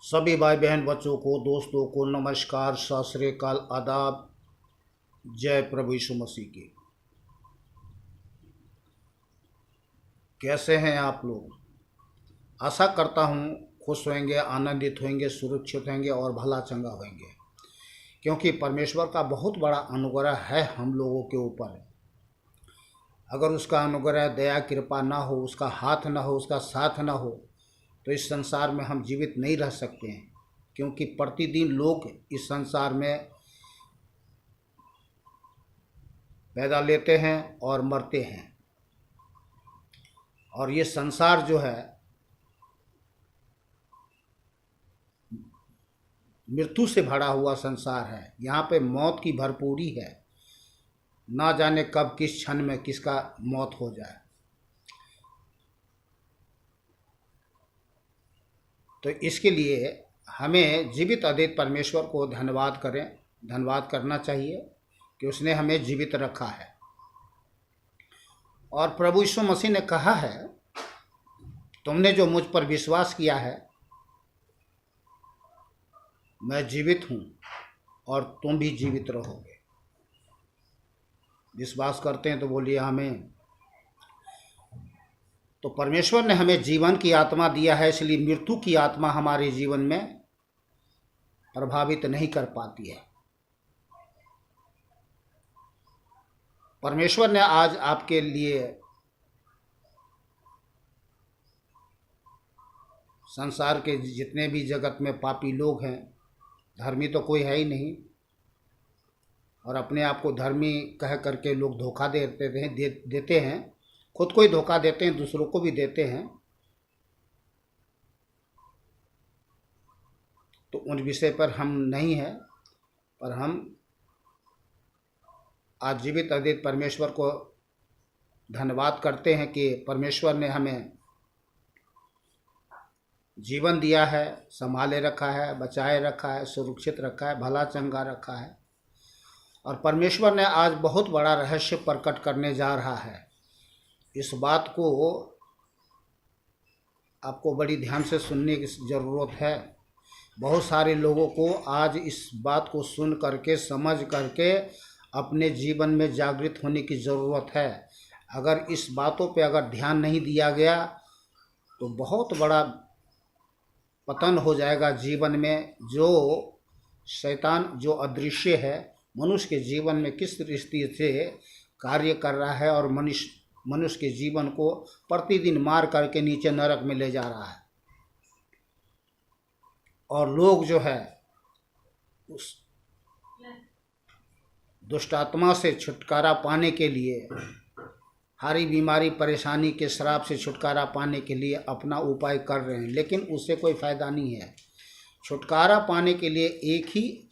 सभी भाई बहन बच्चों को दोस्तों को नमस्कार, सत श्री अकाल, आदाब। जय प्रभु यीशु मसीह की। कैसे हैं आप लोग? आशा करता हूँ खुश होंगे, आनंदित होंगे, सुरक्षित होंगे और भला चंगा होंगे, क्योंकि परमेश्वर का बहुत बड़ा अनुग्रह है हम लोगों के ऊपर। अगर उसका अनुग्रह, दया, कृपा ना हो, उसका हाथ ना हो, उसका साथ ना हो, तो इस संसार में हम जीवित नहीं रह सकते हैं। क्योंकि प्रतिदिन लोग इस संसार में पैदा लेते हैं और मरते हैं, और ये संसार जो है मृत्यु से भरा हुआ संसार है। यहाँ पे मौत की भरपूरी है, ना जाने कब किस क्षण में किसका मौत हो जाए। तो इसके लिए हमें जीवित अद्वैत परमेश्वर को धन्यवाद करना चाहिए कि उसने हमें जीवित रखा है। और प्रभु यीशु मसीह ने कहा है, तुमने जो मुझ पर विश्वास किया है, मैं जीवित हूँ और तुम भी जीवित रहोगे। विश्वास करते हैं तो बोलिए आमीन। तो परमेश्वर ने हमें जीवन की आत्मा दिया है, इसलिए मृत्यु की आत्मा हमारे जीवन में प्रभावित नहीं कर पाती है। परमेश्वर ने आज आपके लिए संसार के जितने भी जगत में पापी लोग हैं, धर्मी तो कोई है ही नहीं, और अपने आप को धर्मी कह करके लोग धोखा देते हैं। खुद को ही धोखा देते हैं, दूसरों को भी देते हैं। तो उन विषय पर हम नहीं हैं, पर हम आज जीवित अद्वैत परमेश्वर को धन्यवाद करते हैं कि परमेश्वर ने हमें जीवन दिया है, संभाले रखा है, बचाए रखा है, सुरक्षित रखा है, भला चंगा रखा है। और परमेश्वर ने आज बहुत बड़ा रहस्य प्रकट करने जा रहा है। इस बात को आपको बड़ी ध्यान से सुनने की ज़रूरत है। बहुत सारे लोगों को आज इस बात को सुन करके, समझ करके अपने जीवन में जागृत होने की ज़रूरत है। अगर इस बातों पे अगर ध्यान नहीं दिया गया तो बहुत बड़ा पतन हो जाएगा जीवन में। जो शैतान, जो अदृश्य है, मनुष्य के जीवन में किस दृष्टि से कार्य कर रहा है और मनुष्य के जीवन को प्रतिदिन मार करके नीचे नरक में ले जा रहा है। और लोग जो है उस दुष्ट आत्मा से छुटकारा पाने के लिए, हारी बीमारी परेशानी के श्राप से छुटकारा पाने के लिए अपना उपाय कर रहे हैं, लेकिन उससे कोई फायदा नहीं है। छुटकारा पाने के लिए एक ही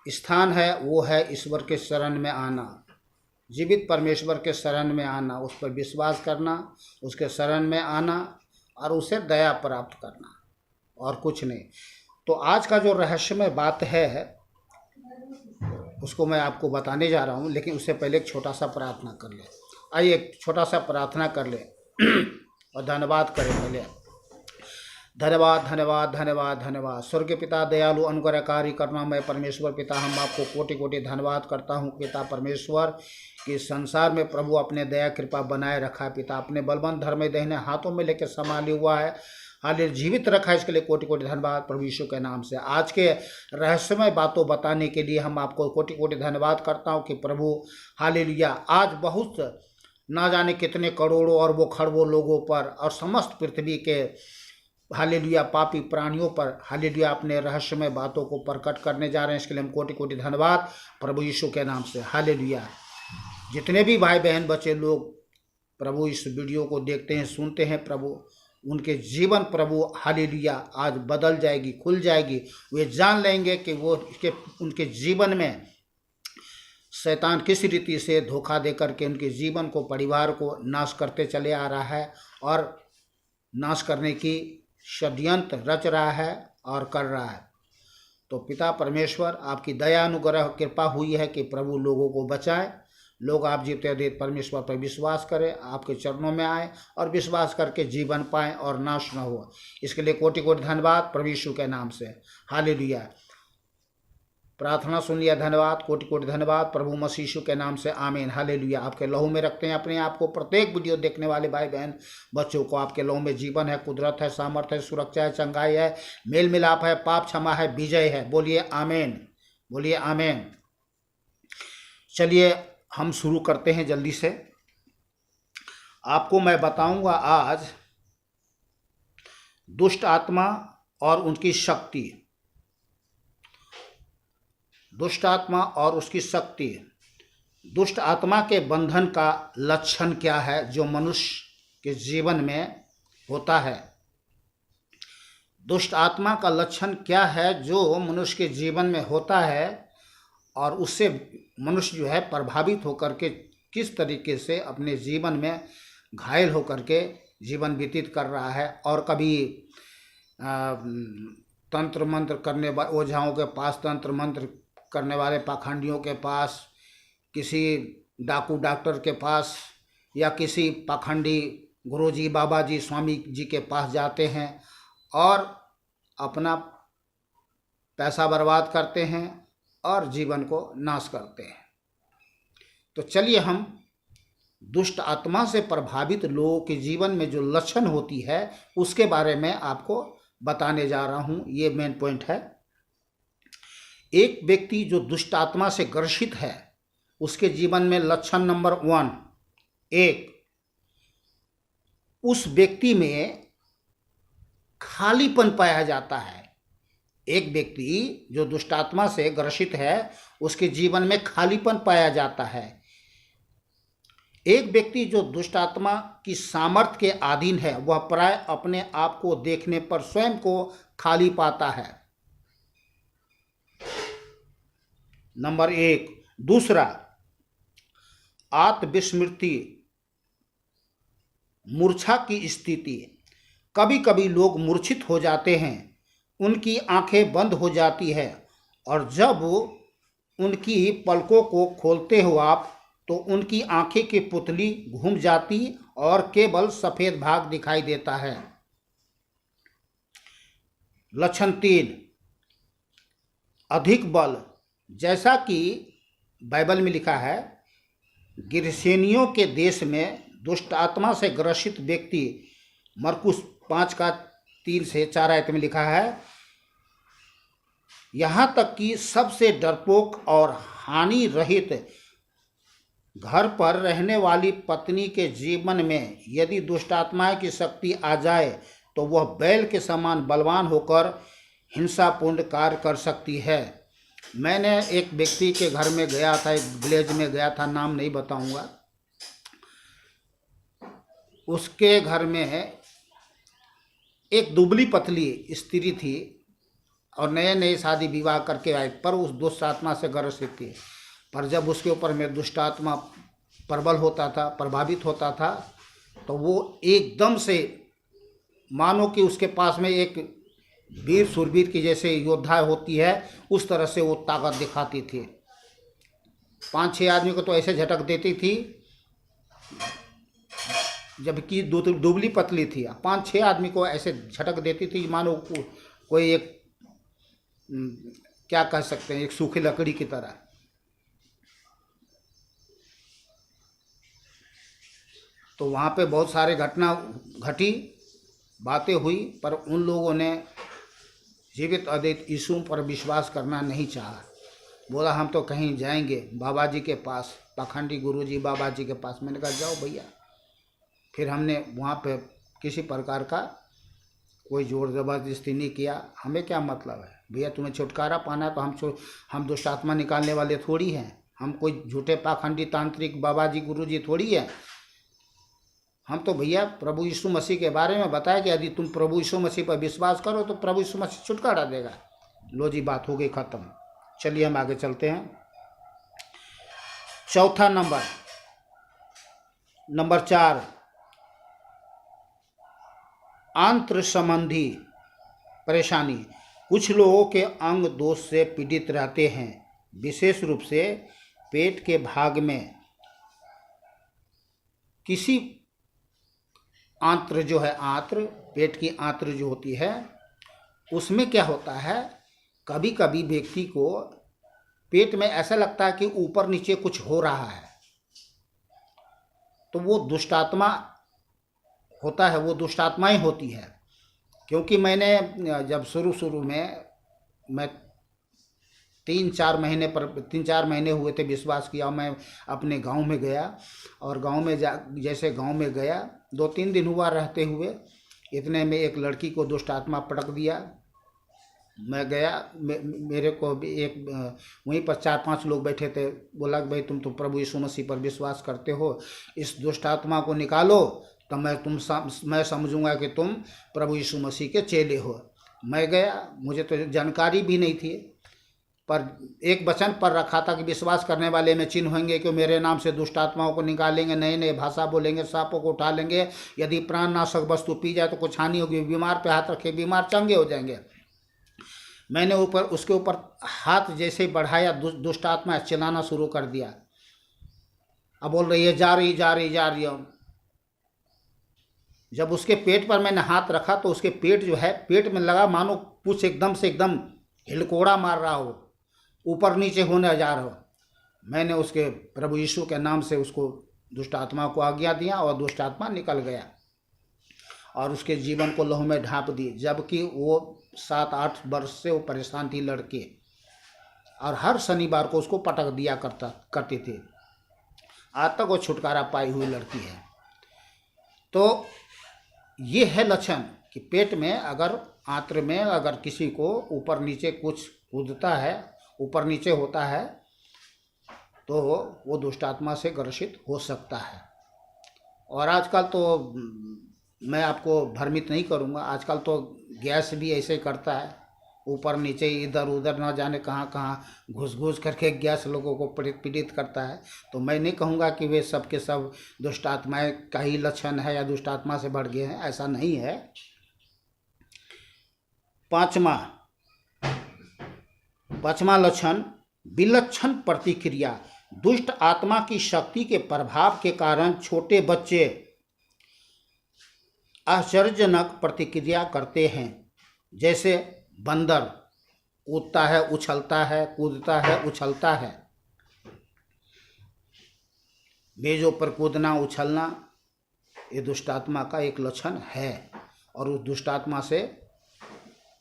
स्थान है, वो है ईश्वर के शरण में आना, जीवित परमेश्वर के शरण में आना, उस पर विश्वास करना, उसके शरण में आना और उसे दया प्राप्त करना, और कुछ नहीं। तो आज का जो रहस्यमय बात है उसको मैं आपको बताने जा रहा हूँ, लेकिन उससे पहले एक छोटा सा प्रार्थना कर ले। आइए एक छोटा सा प्रार्थना कर ले और धन्यवाद करें पहले। धन्यवाद धन्यवाद धन्यवाद धन्यवाद। स्वर्गीय पिता, दयालु, अनुग्रहकारी, करुणामय परमेश्वर पिता, हम आपको कोटि कोटि धन्यवाद करता हूँ पिता परमेश्वर कि संसार में प्रभु अपने दया कृपा बनाए रखा है पिता। अपने बलवंत धर्म दाहिने हाथों में लेकर संभाले हुआ है, हाल जीवित रखा है, इसके लिए कोटि कोटि धन्यवाद प्रभु यीशु के नाम से। आज के रहस्यमय बातों बताने के लिए हम आपको कोटि कोटि धन्यवाद करता हूँ कि प्रभु हालेलुया, आज बहुत ना जाने कितने करोड़ों और वो खरबों लोगों पर और समस्त पृथ्वी के हालेलुया पापी प्राणियों पर हालेलुया अपने रहस्यमय बातों को प्रकट करने जा रहे हैं। इसके लिए हम कोटि कोटि धन्यवाद प्रभु यीशु के नाम से। हालेलुया। जितने भी भाई बहन बच्चे लोग प्रभु इस वीडियो को देखते हैं, सुनते हैं, प्रभु उनके जीवन प्रभु हालेलुया आज बदल जाएगी, खुल जाएगी। वे जान लेंगे कि उनके जीवन में शैतान किस रीति से धोखा दे करके उनके जीवन को, परिवार को नाश करते चले आ रहा है और नाश करने की षड्यंत्र रच रहा है और कर रहा है। तो पिता परमेश्वर, आपकी दया अनुग्रह कृपा हुई है कि प्रभु लोगों को बचाए, लोग आप जीते देत परमेश्वर पर विश्वास करें, आपके चरणों में आए और विश्वास करके जीवन पाएं और नाश न हो। इसके लिए कोटि कोटि धन्यवाद प्रभु यीशु के नाम से। हालेलुया। प्रार्थना सुन लिया, धन्यवाद, कोटि कोटि धन्यवाद प्रभु मसीह यीशु के नाम से, आमीन। हालेलुया। आपके लहू में रखते हैं अपने आप को। प्रत्येक वीडियो देखने वाले भाई बहन बच्चों को आपके लहू में जीवन है, कुदरत है, सामर्थ्य है, सुरक्षा है, चंगाई है, मेल मिलाप है, पाप क्षमा है, विजय है। बोलिए आमीन, बोलिए आमीन। चलिए हम शुरू करते हैं जल्दी से। आपको मैं बताऊंगा आज दुष्ट आत्मा और उनकी शक्ति। दुष्ट आत्मा और उसकी शक्ति। दुष्ट आत्मा के बंधन का लक्षण क्या है जो मनुष्य के जीवन में होता है? दुष्ट आत्मा का लक्षण क्या है जो मनुष्य के जीवन में होता है और उससे मनुष्य जो है प्रभावित होकर के किस तरीके से अपने जीवन में घायल होकर के जीवन व्यतीत कर रहा है। और कभी तंत्र मंत्र करने वाले ओझाओं के पास, तंत्र मंत्र करने वाले पाखंडियों के पास, किसी डाकू डॉक्टर के पास या किसी पाखंडी गुरुजी, बाबा जी, स्वामी जी के पास जाते हैं और अपना पैसा बर्बाद करते हैं और जीवन को नाश करते हैं। तो चलिए हम दुष्ट आत्मा से प्रभावित लोगों के जीवन में जो लक्षण होती है उसके बारे में आपको बताने जा रहा हूँ। ये मेन पॉइंट है। एक व्यक्ति जो दुष्ट आत्मा से ग्रसित है उसके जीवन में लक्षण नंबर 1, एक, उस व्यक्ति में खालीपन पाया जाता है। एक व्यक्ति जो दुष्ट आत्मा से ग्रसित है उसके जीवन में खालीपन पाया जाता है। एक व्यक्ति जो दुष्ट आत्मा की सामर्थ्य के अधीन है वह प्राय अपने आप को देखने पर स्वयं को खाली पाता है। नंबर 1। दूसरा, आत्मविस्मृति, मूर्छा की स्थिति। कभी कभी लोग मूर्छित हो जाते हैं, उनकी आंखें बंद हो जाती है और जब उनकी पलकों को खोलते हो आप तो उनकी आंखें की पुतली घूम जाती और केवल सफेद भाग दिखाई देता है। लक्षण 3, अधिक बल। जैसा कि बाइबल में लिखा है, गिरसेनियों के देश में दुष्ट आत्मा से ग्रसित व्यक्ति, मरकुस 5:3 से 4 आयत में लिखा है, यहाँ तक कि सबसे डरपोक और हानि रहित घर पर रहने वाली पत्नी के जीवन में यदि दुष्ट आत्मा की शक्ति आ जाए तो वह बैल के समान बलवान होकर हिंसापूर्ण कार्य कर सकती है। मैंने एक व्यक्ति के घर में गया था, एक विलेज में गया था, नाम नहीं बताऊंगा। उसके घर में एक दुबली पतली स्त्री थी और नए नए शादी विवाह करके आई, पर उस दुष्ट आत्मा से ग्रसित थी। पर जब उसके ऊपर में दुष्ट आत्मा प्रबल होता था, प्रभावित होता था, तो वो एकदम से मानो कि उसके पास में एक वीर सुरवीर की जैसे योद्धा होती है उस तरह से वो ताकत दिखाती थी। 5-6 आदमी को तो ऐसे झटक देती थी, जबकि दुबली पतली थी। 5-6 आदमी को ऐसे झटक देती थी मानो कोई एक क्या कह सकते हैं, एक सूखी लकड़ी की तरह। तो वहाँ पे बहुत सारे घटना घटी, बातें हुई, पर उन लोगों ने जीवित अद्वैत यीशु पर विश्वास करना नहीं चाहा। बोला हम तो कहीं जाएंगे बाबा जी के पास, पाखंडी गुरुजी बाबा जी के पास। मैंने कहा जाओ भैया। फिर हमने वहाँ पे किसी प्रकार का कोई जोर ज़बरदस्ती नहीं किया। हमें क्या मतलब है भैया, तुम्हें छुटकारा पाना है तो हम दुष्ट आत्मा निकालने वाले थोड़ी हैं। हम कोई झूठे पाखंडी तांत्रिक बाबा जी गुरुजी थोड़ी है। हम तो भैया प्रभु यीशु मसीह के बारे में बताया कि यदि तुम प्रभु यीशु मसीह पर विश्वास करो तो प्रभु यीशु मसीह छुटकारा देगा। लो जी, बात हो गई ख़त्म। चलिए हम आगे चलते हैं। चौथा नंबर 4, आंत्र संबंधी परेशानी। कुछ लोगों के अंग दोष से पीड़ित रहते हैं, विशेष रूप से पेट के भाग में किसी आंत्र जो है, आंत्र पेट की आंत्र जो होती है, उसमें क्या होता है, कभी कभी व्यक्ति को पेट में ऐसा लगता है कि ऊपर नीचे कुछ हो रहा है, तो वो दुष्टात्मा होता है, वो दुष्टात्मा ही होती है। क्योंकि मैंने जब शुरू शुरू में मैं 3-4 महीने हुए थे विश्वास किया, मैं अपने गांव में गया, और गांव में जैसे गांव में गया 2-3 दिन हुआ रहते हुए, इतने में एक लड़की को दुष्ट आत्मा पटक दिया। मैं गया, मेरे को भी एक वहीं पर 4-5 लोग बैठे थे, बोला कि भाई तुम तो प्रभु यीशु मसीह पर विश्वास करते हो, इस दुष्ट आत्मा को निकालो, तो मैं समझूंगा कि तुम प्रभु यीशु मसीह के चेले हो। मैं गया, मुझे तो जानकारी भी नहीं थी, पर एक वचन पर रखा था कि विश्वास करने वाले में चिन्ह होंगे कि मेरे नाम से दुष्ट आत्माओं को निकालेंगे, नए नए भाषा बोलेंगे, सांपों को उठा लेंगे, यदि प्राणनाशक वस्तु पी जाए तो कुछ हानि होगी, बीमार पे हाथ रखे बीमार चंगे हो जाएंगे। मैंने उसके ऊपर हाथ जैसे ही बढ़ाया, दुष्ट आत्मा चिल्लाना शुरू कर दिया। अब बोल रही है जा रही जा रही जा रही। जब उसके पेट पर मैंने हाथ रखा तो उसके पेट जो है, पेट में लगा मानो कुछ एकदम से एकदम हिलकोड़ा मार रहा हो, ऊपर नीचे होने जा रहा हो। मैंने उसके प्रभु यीशु के नाम से उसको दुष्ट आत्मा को आज्ञा दिया और दुष्ट आत्मा निकल गया और उसके जीवन को लहू में ढांप दी। जबकि वो 7-8 वर्ष से वो परेशान थी लड़के, और हर शनिवार को उसको पटक दिया करते थे। आज तक वो छुटकारा पाई हुई लड़की है। तो ये है लक्षण कि पेट में अगर आंत्र में अगर किसी को ऊपर नीचे कुछ कूदता है, ऊपर नीचे होता है, तो वो दुष्ट आत्मा से ग्रसित हो सकता है। और आजकल तो मैं आपको भ्रमित नहीं करूँगा, आजकल तो गैस भी ऐसे करता है, ऊपर नीचे इधर उधर ना जाने कहाँ कहाँ घुस घुस करके गैस लोगों को पीड़ित करता है। तो मैं नहीं कहूँगा कि वे सब के सब दुष्ट आत्माएँ का ही लक्षण है या दुष्ट आत्मा से बढ़ गए हैं, ऐसा नहीं है। पांचवा लक्षण विलक्षण प्रतिक्रिया। दुष्ट आत्मा की शक्ति के प्रभाव के कारण छोटे बच्चे आश्चर्यजनक प्रतिक्रिया करते हैं। जैसे बंदर कूदता है, उछलता है, कूदता है, उछलता है। मेजों पर कूदना, उछलना, ये दुष्टात्मा का एक लक्षण है और उस दुष्टात्मा से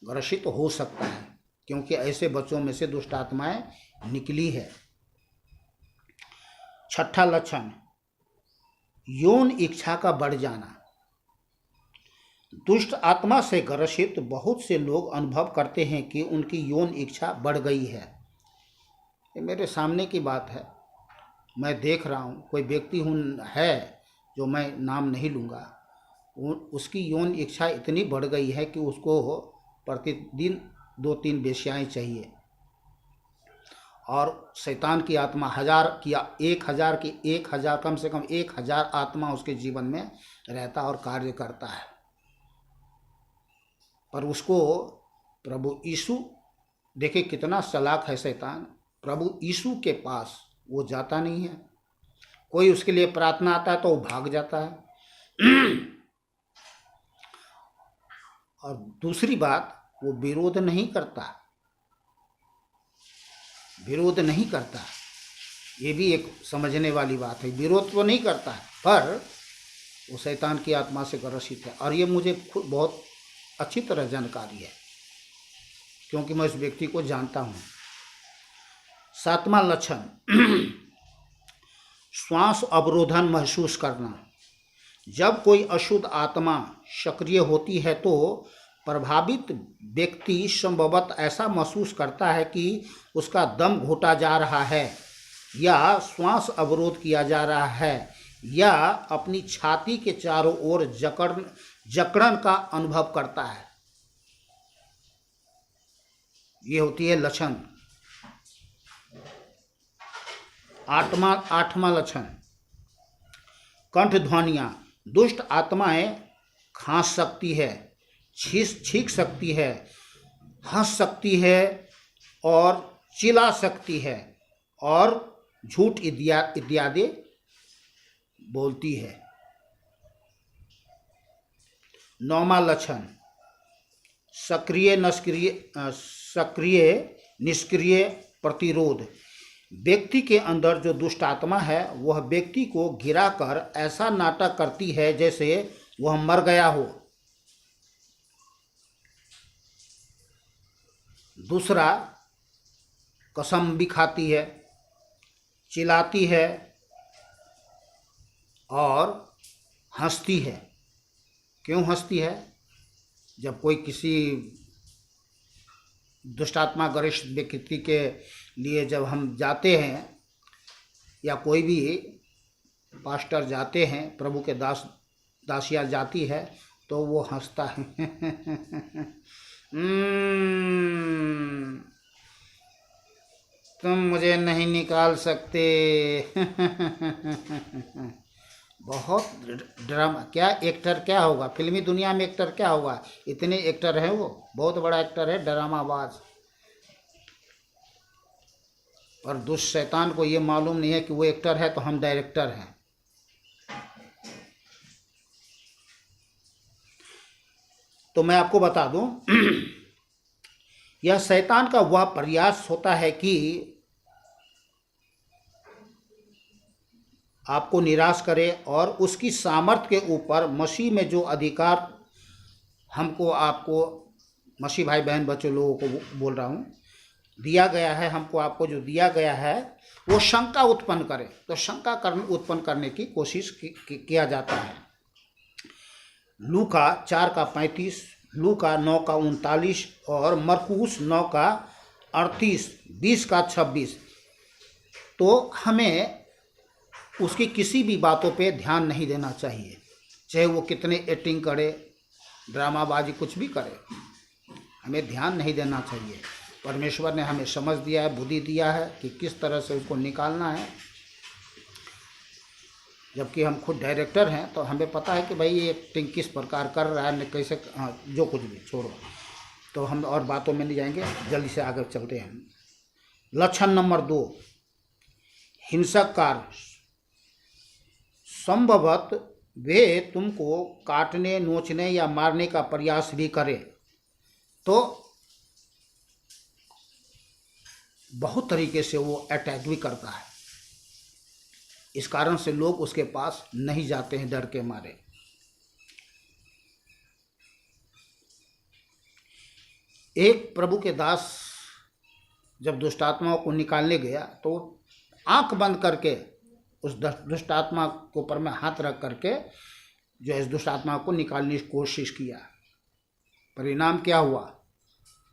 ग्रसित हो सकता है, क्योंकि ऐसे बच्चों में से दुष्टात्माएं निकली है। छठा लक्षण यौन इच्छा का बढ़ जाना। दुष्ट आत्मा से ग्रसित बहुत से लोग अनुभव करते हैं कि उनकी यौन इच्छा बढ़ गई है। ये मेरे सामने की बात है, मैं देख रहा हूँ। कोई व्यक्ति है जो मैं नाम नहीं लूँगा, उसकी यौन इच्छा इतनी बढ़ गई है कि उसको प्रतिदिन 2-3 वेश्याएं चाहिए। और शैतान की आत्मा 1000 की 1000 कम से कम 1000 आत्मा उसके जीवन में रहता और कार्य करता है। पर उसको प्रभु यीशु, देखिए कितना चालाक है शैतान, प्रभु यीशु के पास वो जाता नहीं है। कोई उसके लिए प्रार्थना आता है तो वो भाग जाता है। और दूसरी बात, वो विरोध नहीं करता, ये भी एक समझने वाली बात है। विरोध तो नहीं करता है, पर वो शैतान की आत्मा से ग्रसित है। और ये मुझे खुद बहुत अच्छी तरह जानकारी है, क्योंकि मैं उस व्यक्ति को जानता हूँ। 7वां लक्षण श्वास अवरोधन महसूस करना। जब कोई अशुद्ध आत्मा सक्रिय होती है तो प्रभावित व्यक्ति संभवतः ऐसा महसूस करता है कि उसका दम घोटा जा रहा है, या श्वास अवरोध किया जा रहा है, या अपनी छाती के चारों ओर जकड़न का अनुभव करता है। ये होती है लक्षण। 8वां लक्षण कंठ ध्वनियाँ। दुष्ट आत्माएं खांस सकती है, छींक सकती है, हंस सकती है और चिल्ला सकती है और झूठ इत्यादि बोलती है। नौवां लक्षण सक्रिय निष्क्रिय प्रतिरोध। व्यक्ति के अंदर जो दुष्ट आत्मा है वह व्यक्ति को गिराकर ऐसा नाटक करती है जैसे वह मर गया हो। दूसरा, कसम भी खाती है, चिल्लाती है और हंसती है। क्यों हंसती है? जब कोई किसी दुष्टात्मा गरिष्ठ व्यक्ति के लिए जब हम जाते हैं या कोई भी पास्टर जाते हैं, प्रभु के दासियाँ जाती है, तो वो हंसता है तुम मुझे नहीं निकाल सकते बहुत ड्रामा। क्या एक्टर क्या होगा, फिल्मी दुनिया में एक्टर क्या होगा, इतने एक्टर हैं, वो बहुत बड़ा एक्टर है, ड्रामाबाज। और दुष्ट शैतान को ये मालूम नहीं है कि वो एक्टर है तो हम डायरेक्टर हैं। तो मैं आपको बता दूं यह शैतान का वह प्रयास होता है कि आपको निराश करे और उसकी सामर्थ्य के ऊपर मसीह में जो अधिकार हमको आपको मसीह भाई बहन बच्चों लोगों को बोल रहा हूँ दिया गया है, हमको आपको जो दिया गया है वो शंका उत्पन्न करे। तो शंका उत्पन्न करने की कोशिश किया जाता है। लूका 4:35, लूका 9:39 और मरकुस 9:38, 20:26। तो हमें उसकी किसी भी बातों पे ध्यान नहीं देना चाहिए, चाहे वो कितने एक्टिंग करे, ड्रामाबाजी कुछ भी करे, हमें ध्यान नहीं देना चाहिए। परमेश्वर ने हमें समझ दिया है, बुद्धि दिया है कि किस तरह से उसको निकालना है। जबकि हम खुद डायरेक्टर हैं तो हमें पता है कि भाई ये एक्टिंग किस प्रकार कर रहा है, कैसे, जो कुछ भी छोड़ो। तो हम और बातों में नहीं जाएंगे, जल्दी से आगे चलते हैं। लक्षण नंबर 2, हिंसक कार्य। संभवत वे तुमको काटने, नोचने या मारने का प्रयास भी करे तो बहुत तरीके से वो अटैक भी करता है। इस कारण से लोग उसके पास नहीं जाते हैं, डर के मारे। एक प्रभु के दास जब दुष्टात्माओं को निकालने गया तो आंख बंद करके उस दुष्टात्मा के ऊपर में हाथ रख करके जो इस दुष्टात्मा को निकालने की कोशिश किया। परिणाम क्या हुआ?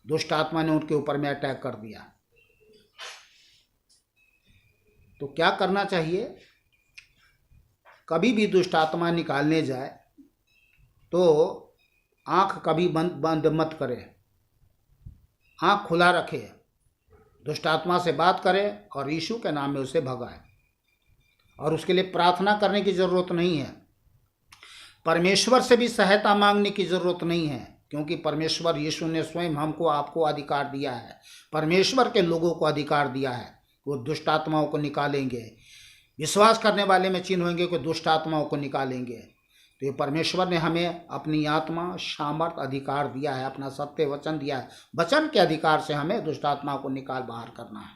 दुष्टात्मा ने उनके ऊपर में अटैक कर दिया। तो क्या करना चाहिए? कभी भी दुष्टात्मा निकालने जाए तो आंख कभी बंद मत करे, आंख खुला रखे, दुष्टात्मा से बात करे और यीशु के नाम में उसे भगाए। और उसके लिए प्रार्थना करने की ज़रूरत नहीं है, परमेश्वर से भी सहायता मांगने की ज़रूरत नहीं है, क्योंकि परमेश्वर यीशु ने स्वयं हमको आपको अधिकार दिया है, परमेश्वर के लोगों को अधिकार दिया है, वो दुष्टात्माओं को निकालेंगे। विश्वास करने वाले में चिन्ह होंगे कि दुष्टात्माओं को निकालेंगे। तो ये परमेश्वर ने हमें अपनी आत्मा, सामर्थ, अधिकार दिया है, अपना सत्य वचन दिया है। वचन के अधिकार से हमें दुष्टात्माओं को निकाल बाहर करना है।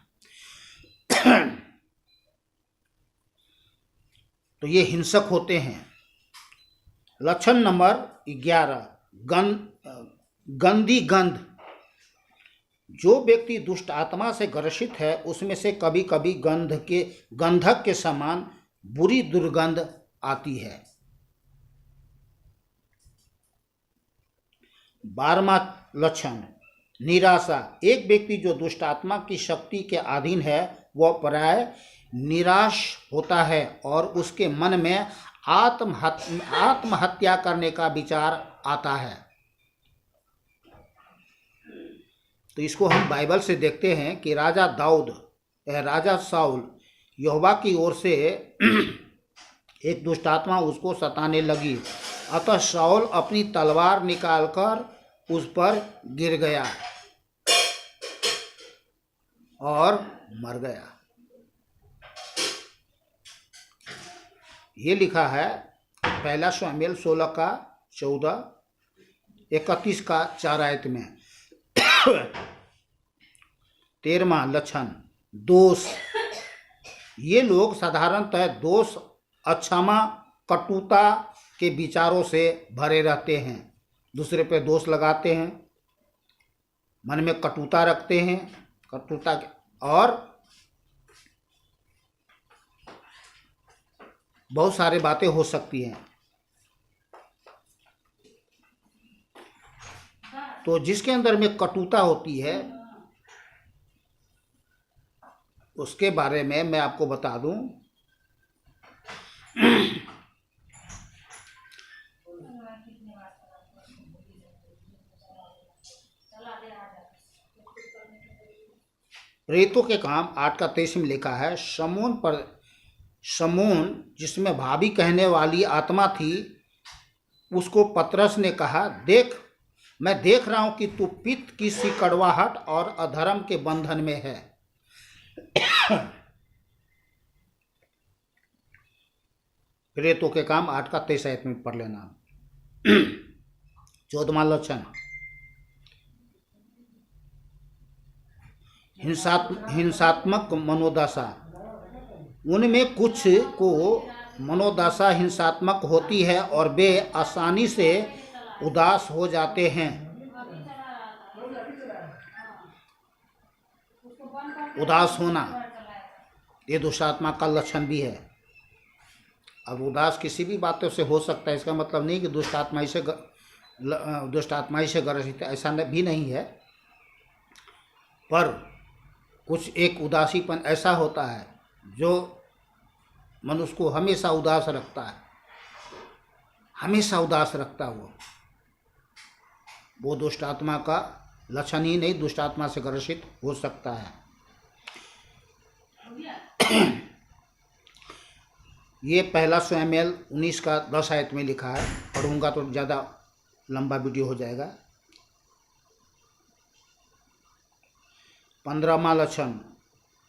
तो ये हिंसक होते हैं। लक्षण नंबर 11, गंदी गंध। जो व्यक्ति दुष्ट आत्मा से ग्रसित है उसमें से कभी कभी गंधक के समान बुरी दुर्गंध आती है। 12वां लक्षण, निराशा। एक व्यक्ति जो दुष्ट आत्मा की शक्ति के अधीन है वह प्राय निराश होता है और उसके मन में आत्महत्या करने का विचार आता है। तो इसको हम बाइबल से देखते हैं कि राजा साउल यहोवा की ओर से एक दुष्ट आत्मा उसको सताने लगी, अतः साउल अपनी तलवार निकालकर उस पर गिर गया और मर गया। ये लिखा है 1 शमूएल 16:14 31 का 4 आयत में। 13वां लक्षण दोष। ये लोग साधारणतः दोष, अक्षमा, कटुता के विचारों से भरे रहते हैं। दूसरे पे दोष लगाते हैं, मन में कटुता रखते हैं, कटुता और बहुत सारी बातें हो सकती हैं। तो जिसके अंदर में कटुता होती है उसके बारे में मैं आपको बता दूं। प्रेतों के काम 8 का 23 में लिखा है, शमून जिसमें भाभी कहने वाली आत्मा थी, उसको पतरस ने कहा, देख मैं देख रहा हूं कि तू पित्त की सी कड़वाहट और अधर्म के बंधन में है। प्रेतों के काम 8 का 23 आयत में पढ़ लेना। 14वां लक्षण हिंसात्मक मनोदशा। उनमें कुछ को मनोदशा हिंसात्मक होती है और वे आसानी से उदास हो जाते हैं। उदास होना ये दुष्टात्मा का लक्षण भी है। अब उदास किसी भी बातों से हो सकता है, इसका मतलब नहीं कि दुष्टात्मा से ग्रसित, ऐसा भी नहीं है। पर कुछ एक उदासीपन ऐसा होता है जो मनुष्य को हमेशा उदास रखता है, हमेशा उदास रखता है। वो दुष्ट आत्मा का लक्षण ही नहीं, दुष्ट आत्मा से ग्रसित हो सकता है। ये पहला शमूएल 19 का 10 आयत में लिखा है। पढ़ूंगा तो ज़्यादा लंबा वीडियो हो जाएगा। 15वां लक्षण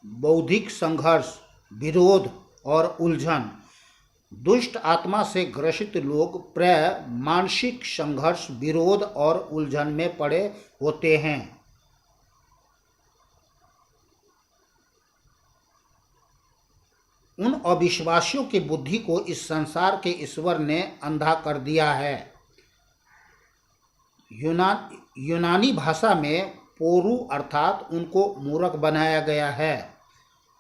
बौद्धिक संघर्ष, विरोध और उलझन। दुष्ट आत्मा से ग्रसित लोग प्राय मानसिक संघर्ष, विरोध और उलझन में पड़े होते हैं। उन अविश्वासियों की बुद्धि को इस संसार के ईश्वर ने अंधा कर दिया है। यूनानी भाषा में पोरू अर्थात उनको मूर्ख बनाया गया है।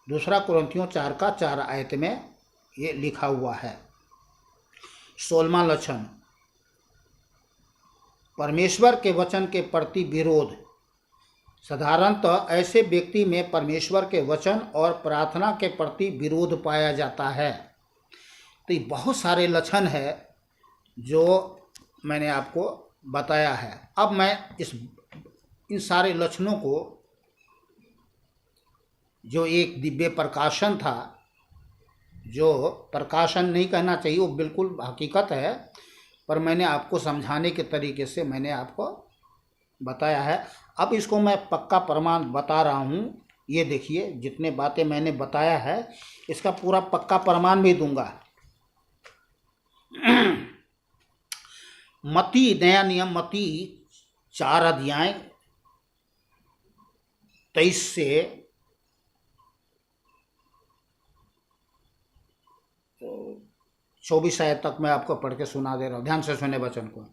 2 कुरिन्थियों 4 का 4 आयत में ये लिखा हुआ है। 16वां लक्षण परमेश्वर के वचन के प्रति विरोध। साधारणतः ऐसे व्यक्ति में परमेश्वर के वचन और प्रार्थना के प्रति विरोध पाया जाता है। तो ये बहुत सारे लक्षण है जो मैंने आपको बताया है। अब मैं इन सारे लक्षणों को, जो एक दिव्य प्रकाशन था, जो प्रकाशन नहीं कहना चाहिए, वो बिल्कुल हकीकत है, पर मैंने आपको समझाने के तरीके से मैंने आपको बताया है। अब इसको मैं पक्का प्रमाण बता रहा हूँ। ये देखिए, जितने बातें मैंने बताया है इसका पूरा पक्का प्रमाण भी दूंगा। मती, नया नियम मती 4 अध्याय 23 से 24 आयत तक मैं आपको पढ़ के सुना दे रहा हूँ। ध्यान से सुने वचन को।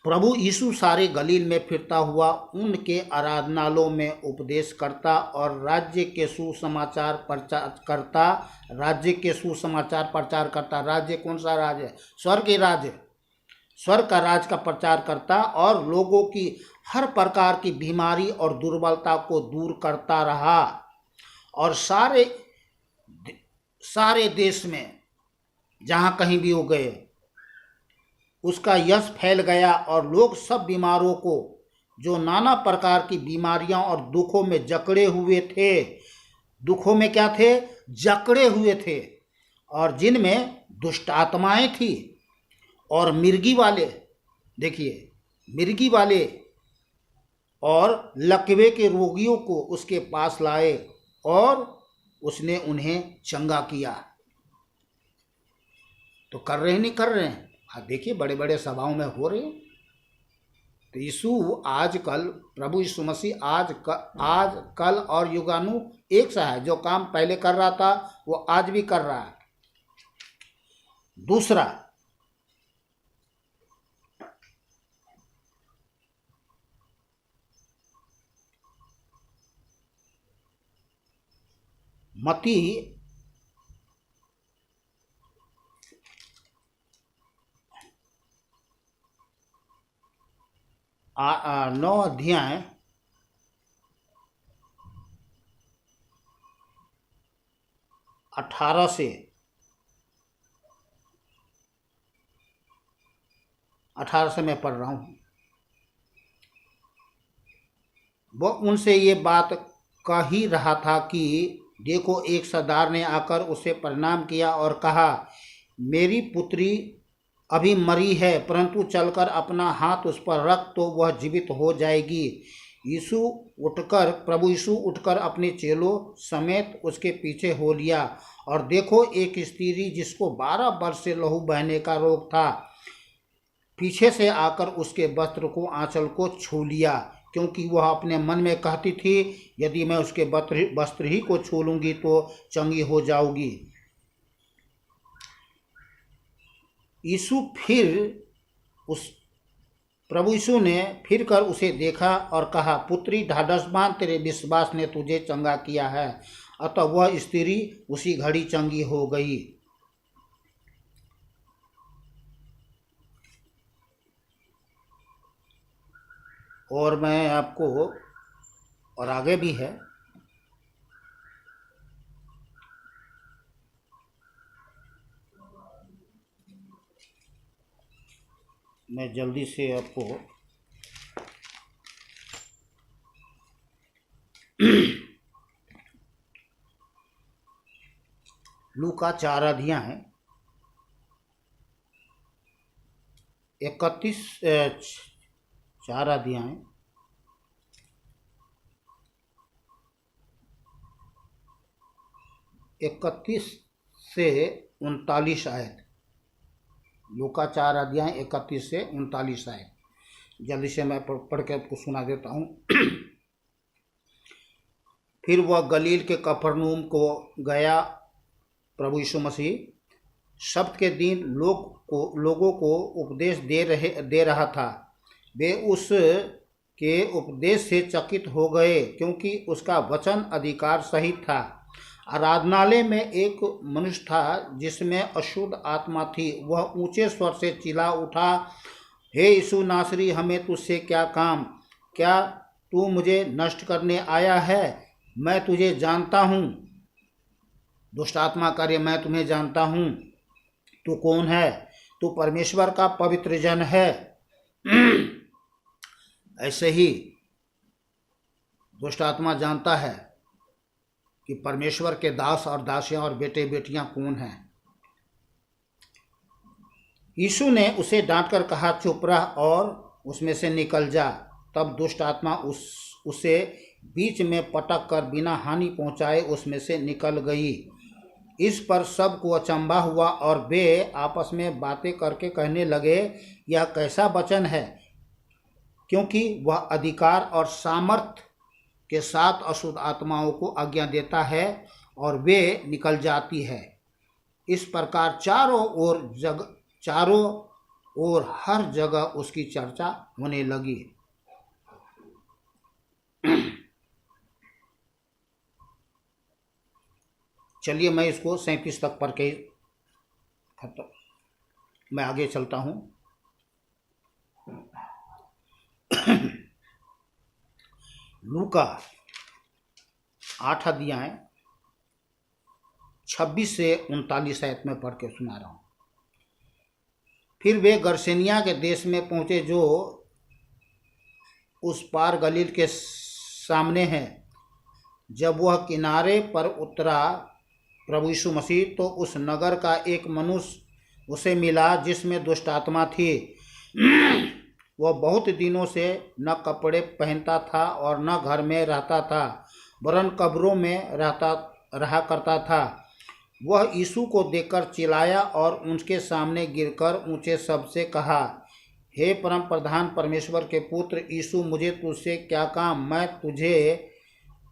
प्रभु यीशु सारे गलील में फिरता हुआ उनके आराधनालयों में उपदेश करता और राज्य के सुसमाचार प्रचार करता। राज्य कौन सा राज्य है? स्वर्ग के राज्य, स्वर्ग का राज का प्रचार करता और लोगों की हर प्रकार की बीमारी और दुर्बलता को दूर करता रहा। और सारे देश में जहाँ कहीं भी वो गए उसका यश फैल गया और लोग सब बीमारों को, जो नाना प्रकार की बीमारियां और दुखों में जकड़े हुए थे, दुखों में क्या थे? जकड़े हुए थे, और जिनमें दुष्ट आत्माएं थी और मिर्गी वाले, देखिए मिर्गी वाले और लकवे के रोगियों को उसके पास लाए और उसने उन्हें चंगा किया। तो कर रहे नहीं कर रहे हैं? आज देखिए बड़े बड़े सभाओं में हो रहे हैं। तो यीशु आजकल, प्रभु यीशु मसीह आज कल और युगानु एक सा है। जो काम पहले कर रहा था वो आज भी कर रहा है। दूसरा, मत्ती 9 अध्याय 18 से 18 से मैं पढ़ रहा हूँ। वह उनसे ये बात कह ही रहा था कि देखो, एक सरदार ने आकर उसे प्रणाम किया और कहा, मेरी पुत्री अभी मरी है, परंतु चलकर अपना हाथ उस पर रख तो वह जीवित हो जाएगी। प्रभु यीशु उठकर अपने चेलों समेत उसके पीछे हो लिया। और देखो, एक स्त्री जिसको 12 वर्ष से लहू बहने का रोग था, पीछे से आकर उसके वस्त्र को, आंचल को छू लिया, क्योंकि वह अपने मन में कहती थी, यदि मैं उसके वस्त्र ही को छू लूंगी तो चंगी हो जाऊंगी। प्रभु यीशु ने फिर कर उसे देखा और कहा, पुत्री, ढाढ़स बांध, तेरे विश्वास ने तुझे चंगा किया है। अतः वह स्त्री उसी घड़ी चंगी हो गई। और मैं आपको, और आगे भी है, मैं जल्दी से आपको लूका 4 अध्याय 31 4 अध्याय 31 से 39 आयत। लूका 4 अध्याय 31 से 39 आयत। जल्दी से मैं पढ़ के आपको सुना देता हूँ। फिर वह गलील के कफरनहूम को गया। प्रभु यीशु मसीह सब्त के दिन लोगों को उपदेश दे रहा था। वे उस के उपदेश से चकित हो गए, क्योंकि उसका वचन अधिकार सहित था। आराधनालय में एक मनुष्य था जिसमें अशुद्ध आत्मा थी। वह ऊंचे स्वर से चिल्ला उठा, हे यीशु नासरी, हमें तुझसे क्या काम? क्या तू मुझे नष्ट करने आया है? मैं तुझे जानता हूँ, दुष्ट आत्मा कार्य, मैं तुम्हें जानता हूँ। तू कौन है? तू परमेश्वर का पवित्र जन है। ऐसे ही दुष्ट आत्मा जानता है कि परमेश्वर के दास और दासियां और बेटे बेटियां कौन हैं। यीशु ने उसे डांटकर कहा, चुप रह और उसमें से निकल जा। तब दुष्ट आत्मा उसे बीच में पटक कर बिना हानि पहुंचाए उसमें से निकल गई। इस पर सबको अचंभा हुआ और वे आपस में बातें करके कहने लगे, यह कैसा वचन है, क्योंकि वह अधिकार और सामर्थ्य के साथ अशुद्ध आत्माओं को आज्ञा देता है और वे निकल जाती है। इस प्रकार चारों ओर हर जगह उसकी चर्चा होने लगी। चलिए मैं इसको 37 तक पढ़ के खत्म, मैं आगे चलता हूँ। लूका 8 अध्याय 26 से 39 आयत में पढ़ के सुना रहा हूँ। फिर वे गरसेनिया के देश में पहुँचे, जो उस पार गलील के सामने है। जब वह किनारे पर उतरा, प्रभु यीशु मसीह, तो उस नगर का एक मनुष्य उसे मिला जिसमें दुष्ट आत्मा थी। वह बहुत दिनों से न कपड़े पहनता था और न घर में रहता था, वरन कब्रों में रहा करता था। वह यीशु को देखकर चिल्लाया और उनके सामने गिरकर ऊंचे शब्द से कहा, हे परम प्रधान परमेश्वर के पुत्र यीशु, मुझे तुझसे क्या काम? मैं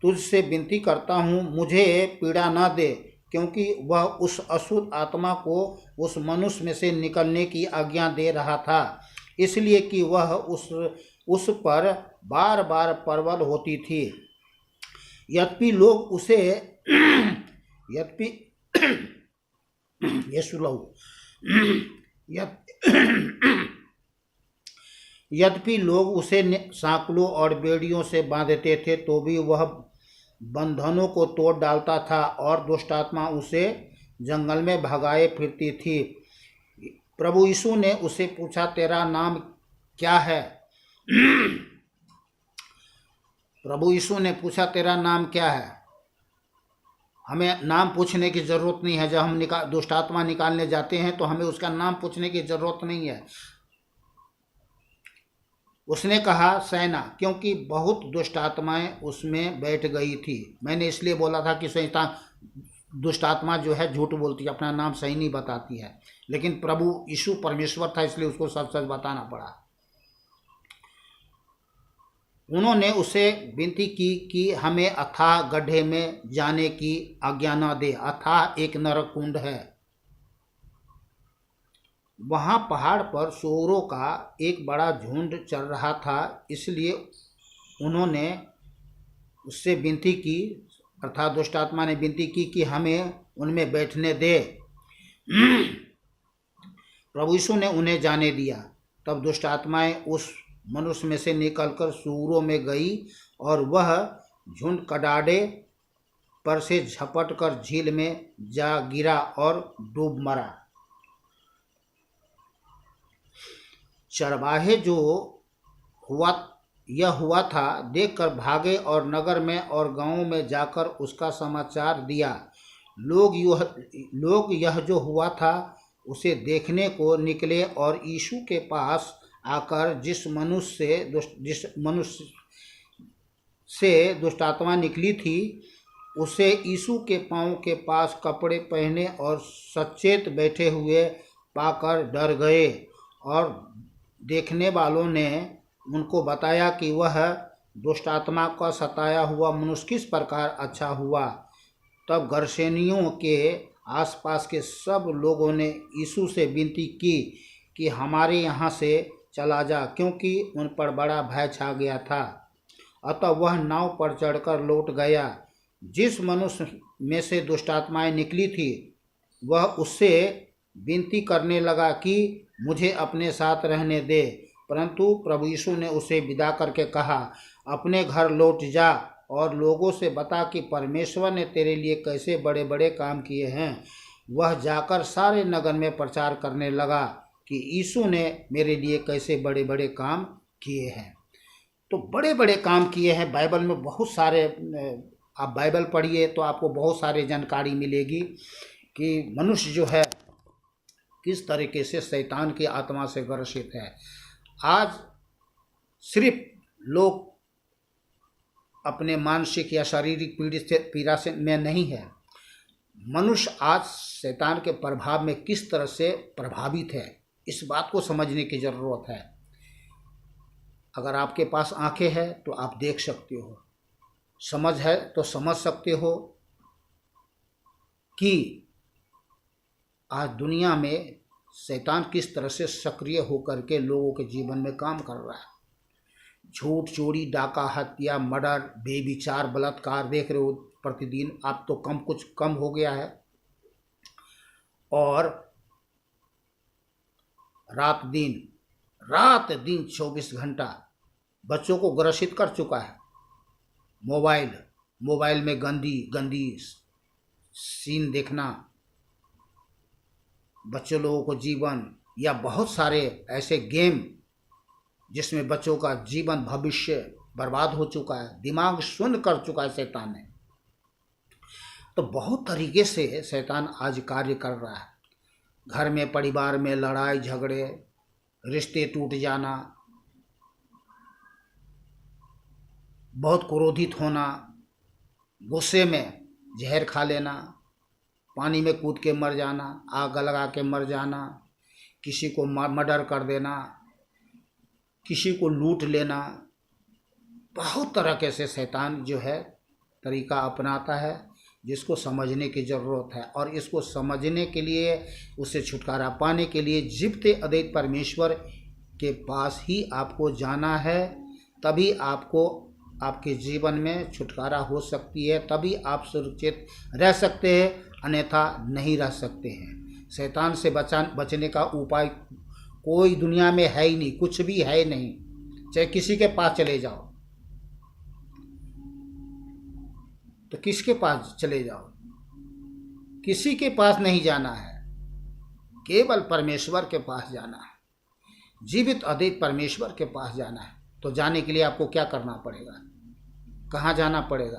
तुझसे विनती करता हूँ, मुझे पीड़ा न दे। क्योंकि वह उस अशुद्ध आत्मा को उस मनुष्य में से निकलने की आज्ञा दे रहा था, इसलिए कि वह उस पर बार बार प्रबल होती थी। यद्यपि लोग उसे यद्यपि ये सुनो यद्यपि लोग उसे सांकलों और बेड़ियों से बांधते थे, तो भी वह बंधनों को तोड़ डालता था और दुष्ट आत्मा उसे जंगल में भगाए फिरती थी। प्रभु यीशु ने उसे पूछा, तेरा नाम क्या है? प्रभु यीशु ने पूछा, तेरा नाम क्या है? हमें नाम पूछने की ज़रूरत नहीं है। जब हम दुष्ट आत्मा निकालने जाते हैं तो हमें उसका नाम पूछने की ज़रूरत नहीं है। उसने कहा, सेना, क्योंकि बहुत दुष्ट आत्माएं उसमें बैठ गई थी। मैंने इसलिए बोला था कि शैतान, दुष्ट आत्मा जो है झूठ बोलती है, अपना नाम सही नहीं बताती है। लेकिन प्रभु यीशु परमेश्वर था, इसलिए उसको सब सच बताना पड़ा। उन्होंने उसे विनती की कि हमें अथाह गड्ढे में जाने की आज्ञा न दे। अथाह एक नरक कुंड है। वहाँ पहाड़ पर सूअरों का एक बड़ा झुंड चल रहा था, इसलिए उन्होंने उससे विनती की, अर्थात दुष्ट आत्मा ने विनती की कि हमें उनमें बैठने दे। प्रभु यीशु ने उन्हें जाने दिया। तब दुष्ट आत्माएं उस मनुष्य में से निकलकर सूअरों में गई और वह झुंड कडाड़े पर से झपट कर झील में जा गिरा और डूब मरा। चरवाहे जो हुआ था देखकर भागे और नगर में और गांवों में जाकर उसका समाचार दिया। लोग यह जो हुआ था उसे देखने को निकले और यीशु के पास आकर जिस मनुष्य से दुष्ट आत्मा निकली थी, उसे यीशु के पांव के पास कपड़े पहने और सचेत बैठे हुए पाकर डर गए। और देखने वालों ने उनको बताया कि वह दुष्ट आत्मा का सताया हुआ मनुष्य किस प्रकार अच्छा हुआ। तब गरसेनियों के आसपास के सब लोगों ने यीशु से विनती की कि हमारे यहाँ से चला जा, क्योंकि उन पर बड़ा भय छा गया था। अतः वह नाव पर चढ़कर लौट गया। जिस मनुष्य में से दुष्ट आत्माएं निकली थी, वह उससे विनती करने लगा कि मुझे अपने साथ रहने दे, परंतु प्रभु यीशु ने उसे विदा करके कहा, अपने घर लौट जा और लोगों से बता कि परमेश्वर ने तेरे लिए कैसे बड़े बड़े काम किए हैं। वह जाकर सारे नगर में प्रचार करने लगा कि यीशु ने मेरे लिए कैसे बड़े बड़े काम किए हैं। तो बड़े बड़े काम किए हैं। बाइबल में बहुत सारे, आप बाइबल पढ़िए तो आपको बहुत सारे जानकारी मिलेगी कि मनुष्य जो है किस तरीके से शैतान की आत्मा से ग्रसित है। आज सिर्फ लोग अपने मानसिक या शारीरिक पीड़ा से में नहीं है, मनुष्य आज शैतान के प्रभाव में किस तरह से प्रभावित है, इस बात को समझने की ज़रूरत है। अगर आपके पास आंखें हैं तो आप देख सकते हो, समझ है तो समझ सकते हो कि आज दुनिया में शैतान किस तरह से सक्रिय होकर के लोगों के जीवन में काम कर रहा है। झूठ, चोरी, डाका, हत्या, मर्डर, बेविचार, बलात्कार देख रहे हो प्रतिदिन। आप तो कुछ कम हो गया है। और रात दिन 24 घंटा बच्चों को ग्रसित कर चुका है। मोबाइल में गंदी सीन देखना, बच्चों लोगों को जीवन, या बहुत सारे ऐसे गेम जिसमें बच्चों का जीवन भविष्य बर्बाद हो चुका है, दिमाग शून्य कर चुका है शैतान ने। तो बहुत तरीके से शैतान आज कार्य कर रहा है। घर में, परिवार में लड़ाई झगड़े, रिश्ते टूट जाना, बहुत क्रोधित होना, गुस्से में जहर खा लेना, पानी में कूद के मर जाना, आग लगा के मर जाना, किसी को मर्डर कर देना, किसी को लूट लेना, बहुत तरह के से शैतान जो है तरीका अपनाता है, जिसको समझने की ज़रूरत है। और इसको समझने के लिए, उससे छुटकारा पाने के लिए जीवते अद्वैत परमेश्वर के पास ही आपको जाना है। तभी आपको आपके जीवन में छुटकारा हो सकती है, तभी आप सुरक्षित रह सकते हैं, अन्यथा नहीं रह सकते हैं। शैतान से बचने का उपाय कोई दुनिया में है ही नहीं, कुछ भी है नहीं। चाहे किसी के पास चले जाओ, तो किसके पास चले जाओ, किसी के पास नहीं जाना है, केवल परमेश्वर के पास जाना है, जीवित अद्वैत परमेश्वर के पास जाना है। तो जाने के लिए आपको क्या करना पड़ेगा, कहाँ जाना पड़ेगा?